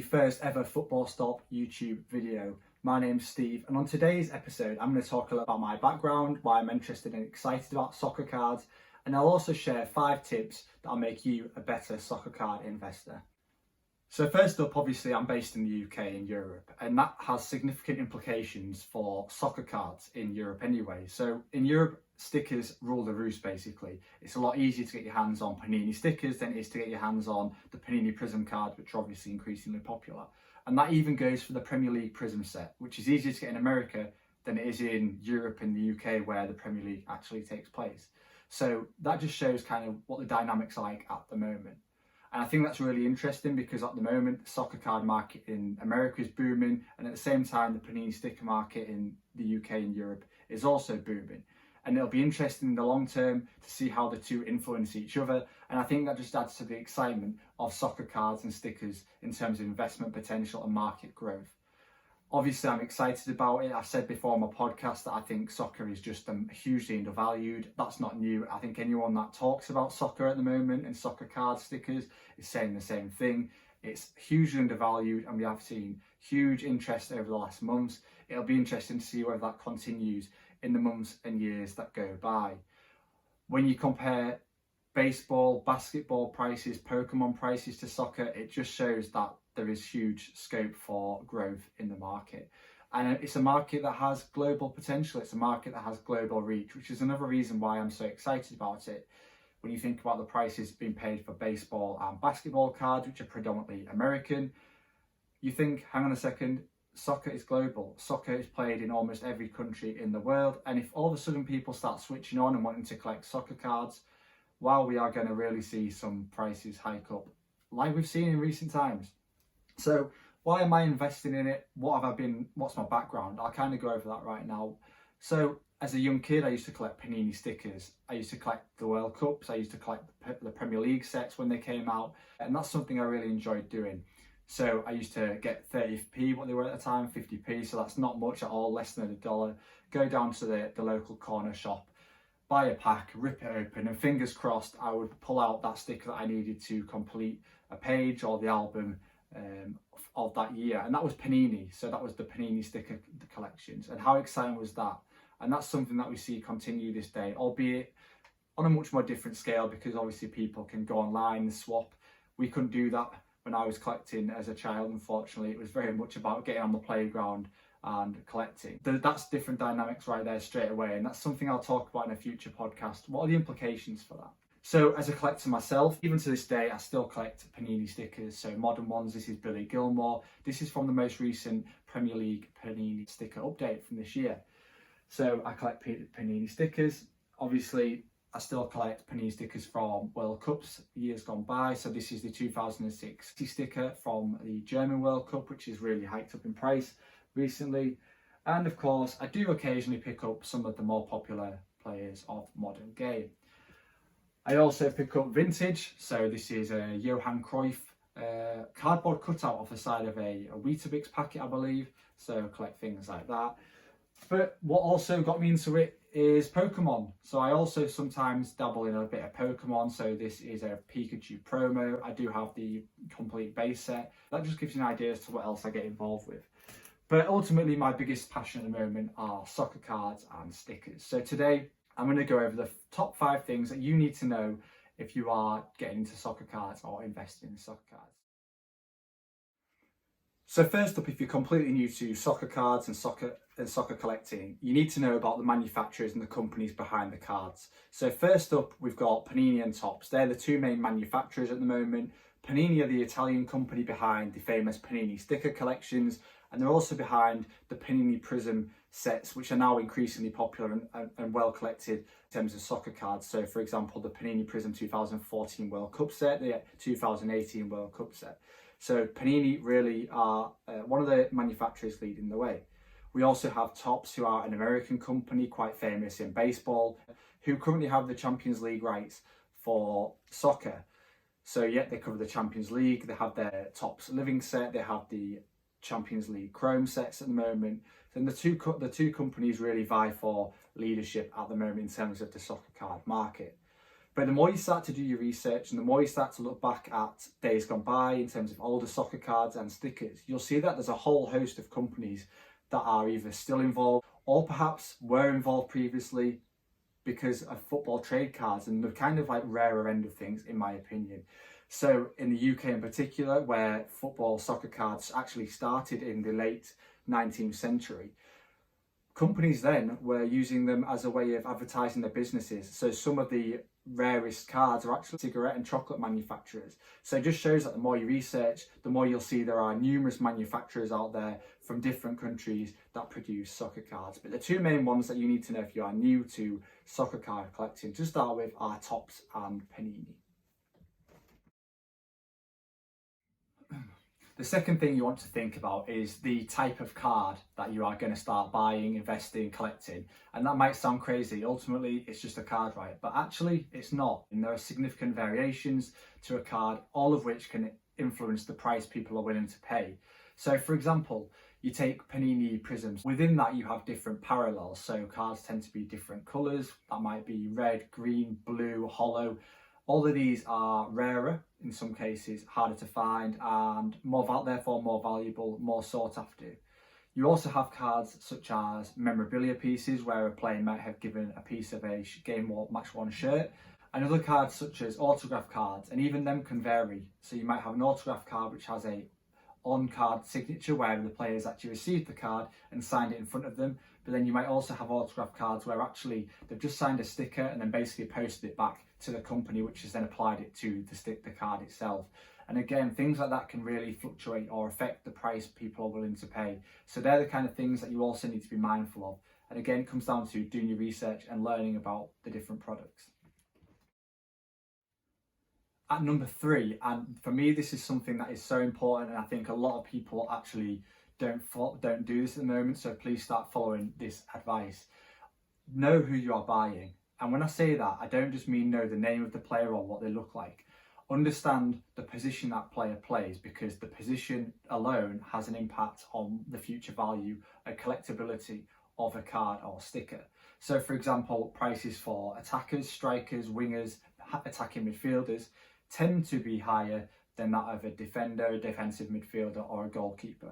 first ever Football Stop YouTube video. My name's Steve, and on today's episode I'm going to talk a little about my background, why I'm interested and excited about soccer cards, and I'll also share 5 tips that'll make you a better soccer card investor. So first up, obviously I'm based in the UK in Europe, and that has significant implications for soccer cards in Europe anyway. So in Europe, stickers rule the roost basically. It's a lot easier to get your hands on Panini stickers than it is to get your hands on the Panini Prism cards, which are obviously increasingly popular. And that even goes for the Premier League Prism set, which is easier to get in America than it is in Europe and the UK where the Premier League actually takes place. So that just shows kind of what the dynamics are like at the moment. And I think that's really interesting because at the moment, the soccer card market in America is booming, and at the same time, the Panini sticker market in the UK and Europe is also booming. And it'll be interesting in the long term to see how the two influence each other. And I think that just adds to the excitement of soccer cards and stickers in terms of investment potential and market growth. Obviously, I'm excited about it. I've said before on my podcast that I think soccer is just hugely undervalued. That's not new. I think anyone that talks about soccer at the moment and soccer card stickers is saying the same thing. It's hugely undervalued, and we have seen huge interest over the last months. It'll be interesting to see whether that continues in the months and years that go by. When you compare baseball, basketball prices, Pokemon prices to soccer, it just shows that there is huge scope for growth in the market. And it's a market that has global potential. It's a market that has global reach, which is another reason why I'm so excited about it. When you think about the prices being paid for baseball and basketball cards, which are predominantly American, you think, hang on a second, soccer is global. Soccer is played in almost every country in the world. And if all of a sudden people start switching on and wanting to collect soccer cards, well, we are going to really see some prices hike up like we've seen in recent times. So why am I investing in it? What's my background? I'll kind of go over that right now. So as a young kid, I used to collect Panini stickers. I used to collect the World Cups. I used to collect the Premier League sets when they came out. And that's something I really enjoyed doing. So I used to get 30p, what they were at the time, 50p. So that's not much at all, less than $1. Go down to the local corner shop, buy a pack, rip it open, and fingers crossed I would pull out that sticker that I needed to complete a page or the album of that year. And that was Panini. So that was the Panini sticker collections. And how exciting was that? And that's something that we see continue this day, albeit on a much more different scale, because obviously people can go online and swap. We couldn't do that when I was collecting as a child, unfortunately. It was very much about getting on the playground and collecting. That's different dynamics right there straight away, and that's something I'll talk about in a future podcast. What are the implications for that? So as a collector myself, even to this day, I still collect Panini stickers. So modern ones, this is Billy Gilmore. This is from the most recent Premier League Panini sticker update from this year. So I collect Panini stickers. Obviously, I still collect Panini stickers from World Cups years gone by. So this is the 2006 sticker from the German World Cup, which is really hiked up in price recently. And of course, I do occasionally pick up some of the more popular players of modern game. I also pick up vintage. So this is a Johan Cruyff cardboard cutout off the side of a Weetabix packet, I believe. So I collect things like that. But what also got me into it is Pokemon. So I also sometimes dabble in a bit of Pokemon. So this is a Pikachu promo. I do have the complete base set. That just gives you an idea as to what else I get involved with. But ultimately, my biggest passion at the moment are soccer cards and stickers. So today, I'm going to go over the top 5 things that you need to know if you are getting into soccer cards or investing in soccer cards. So first up, if you're completely new to soccer cards and soccer collecting, you need to know about the manufacturers and the companies behind the cards. So first up, we've got Panini and Topps. They're the 2 main manufacturers at the moment. Panini are the Italian company behind the famous Panini sticker collections, and they're also behind the Panini Prism sets, which are now increasingly popular and well collected in terms of soccer cards. So for example, the Panini Prism 2014 World Cup set, the 2018 World Cup set. So Panini really are one of the manufacturers leading the way. We also have Topps, who are an American company quite famous in baseball, who currently have the Champions League rights for soccer. So yeah, they cover the Champions League, they have their Topps Living set, they have the Champions League Chrome sets at the moment. Then the two companies really vie for leadership at the moment in terms of the soccer card market. But the more you start to do your research and the more you start to look back at days gone by in terms of older soccer cards and stickers, you'll see that there's a whole host of companies that are either still involved or perhaps were involved previously because of football trade cards, and the kind of like rarer end of things, in my opinion. So in the UK in particular, where football soccer cards actually started in the late 19th century, companies then were using them as a way of advertising their businesses. So some of the rarest cards are actually cigarette and chocolate manufacturers. So it just shows that the more you research, the more you'll see there are numerous manufacturers out there from different countries that produce soccer cards. But the two main ones that you need to know if you are new to soccer card collecting to start with are Topps and Panini. The second thing you want to think about is the type of card that you are going to start buying, investing, collecting. And that might sound crazy. Ultimately, it's just a card, right? But actually, it's not. And there are significant variations to a card, all of which can influence the price people are willing to pay. So, for example, you take Panini Prisms. Within that, you have different parallels. So cards tend to be different colours. That might be red, green, blue, hollow. All of these are rarer, in some cases harder to find, and therefore more valuable, more sought after. You also have cards such as memorabilia pieces, where a player might have given a piece of a game or match worn shirt, and other cards such as autograph cards, and even them can vary. So you might have an autograph card which has a on-card signature where the players actually received the card and signed it in front of them, but then you might also have autograph cards where actually they've just signed a sticker and then basically posted it back to the company, which has then applied it to the card itself. And again, things like that can really fluctuate or affect the price people are willing to pay. So they're the kind of things that you also need to be mindful of. And again, it comes down to doing your research and learning about the different products. At number 3, and for me this is something that is so important, and I think a lot of people actually don't do this at the moment, so please start following this advice. Know who you are buying. And when I say that, I don't just mean know the name of the player or what they look like. Understand the position that player plays, because the position alone has an impact on the future value and collectability of a card or sticker. So for example, prices for attackers, strikers, wingers, attacking midfielders tend to be higher than that of a defender, a defensive midfielder or a goalkeeper.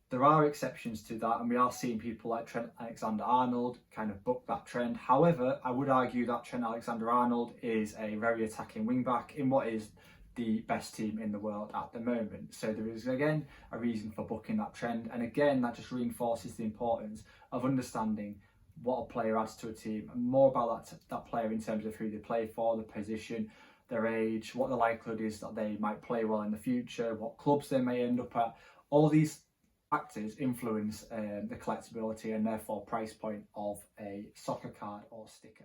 There are exceptions to that, and we are seeing people like Trent Alexander-Arnold kind of buck that trend. However, I would argue that Trent Alexander-Arnold is a very attacking wing-back in what is the best team in the world at the moment. So there is, again, a reason for bucking that trend. And again, that just reinforces the importance of understanding what a player adds to a team, and more about that player in terms of who they play for, the position, their age, what the likelihood is that they might play well in the future, what clubs they may end up at. All these factors influence the collectability and therefore price point of a soccer card or sticker.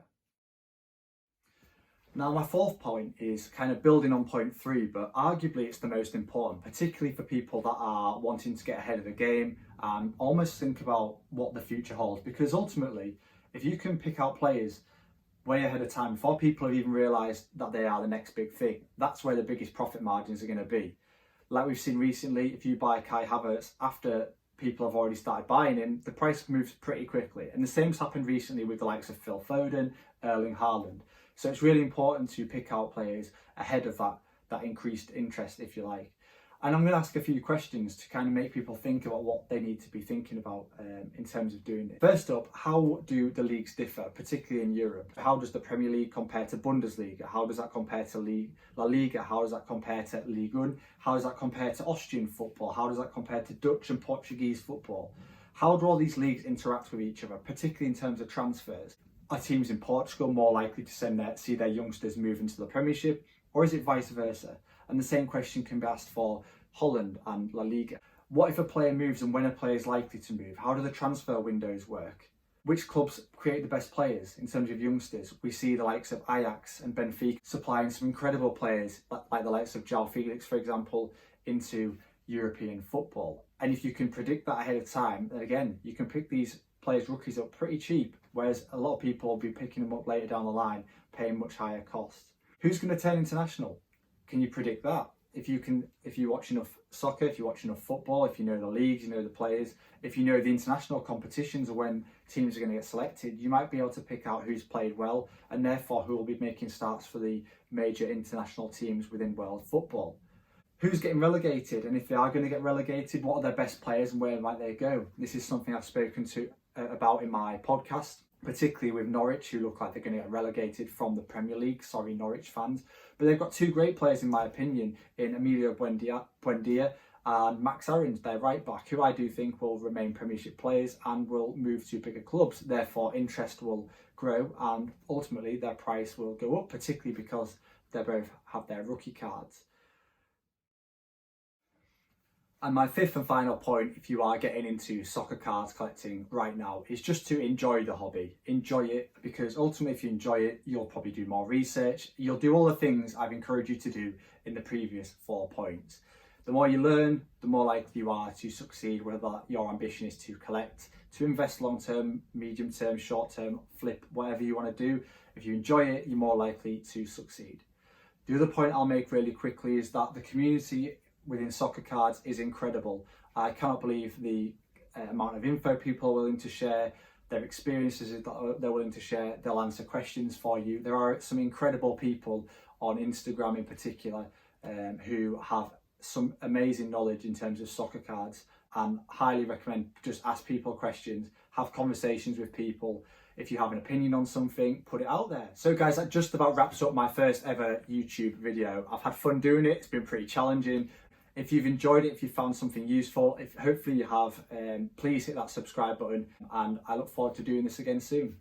Now my fourth point is kind of building on point 3, but arguably it's the most important, particularly for people that are wanting to get ahead of the game and almost think about what the future holds, because ultimately if you can pick out players way ahead of time before people have even realised that they are the next big thing, that's where the biggest profit margins are going to be. Like we've seen recently, if you buy Kai Havertz after people have already started buying him, the price moves pretty quickly. And the same's happened recently with the likes of Phil Foden, Erling Haaland. So it's really important to pick out players ahead of that increased interest, if you like. And I'm going to ask a few questions to kind of make people think about what they need to be thinking about in terms of doing it. First up, how do the leagues differ, particularly in Europe? How does the Premier League compare to Bundesliga? How does that compare to La Liga? How does that compare to Ligue 1? How does that compare to Austrian football? How does that compare to Dutch and Portuguese football? How do all these leagues interact with each other, particularly in terms of transfers? Are teams in Portugal more likely to see their youngsters move into the Premiership, or is it vice versa? And the same question can be asked for Holland and La Liga. What if a player moves and when a player is likely to move? How do the transfer windows work? Which clubs create the best players in terms of youngsters? We see the likes of Ajax and Benfica supplying some incredible players, like the likes of João Felix, for example, into European football. And if you can predict that ahead of time, then again, you can pick these players' rookies up pretty cheap, whereas a lot of people will be picking them up later down the line, paying much higher costs. Who's going to turn international? Can you predict that? If you watch enough soccer, if you watch enough football, if you know the leagues, you know the players, if you know the international competitions or when teams are going to get selected, you might be able to pick out who's played well and therefore who will be making starts for the major international teams within world football. Who's getting relegated, and if they are going to get relegated, what are their best players and where might they go? This is something I've spoken to about in my podcast, particularly with Norwich, who look like they're going to get relegated from the Premier League. Sorry, Norwich fans. But they've got two great players, in my opinion, in Emilio Buendia and Max Aarons, their right back, who I do think will remain Premiership players and will move to bigger clubs. Therefore, interest will grow and ultimately their price will go up, particularly because they both have their rookie cards. And my fifth and final point, if you are getting into soccer cards collecting right now, is just to enjoy the hobby. Enjoy it, because ultimately if you enjoy it, you'll probably do more research. You'll do all the things I've encouraged you to do in the previous 4 points. The more you learn, the more likely you are to succeed, whether your ambition is to collect, to invest long-term, medium-term, short-term, flip, whatever you want to do. If you enjoy it, you're more likely to succeed. The other point I'll make really quickly is that the community within soccer cards is incredible. I cannot believe the amount of info people are willing to share, their experiences that they're willing to share. They'll answer questions for you. There are some incredible people on Instagram in particular who have some amazing knowledge in terms of soccer cards, and highly recommend just ask people questions, have conversations with people. If you have an opinion on something, put it out there. So guys, that just about wraps up my first ever YouTube video. I've had fun doing it. It's been pretty challenging. If you've enjoyed it, if you found something useful, if hopefully you have, please hit that subscribe button, and I look forward to doing this again soon.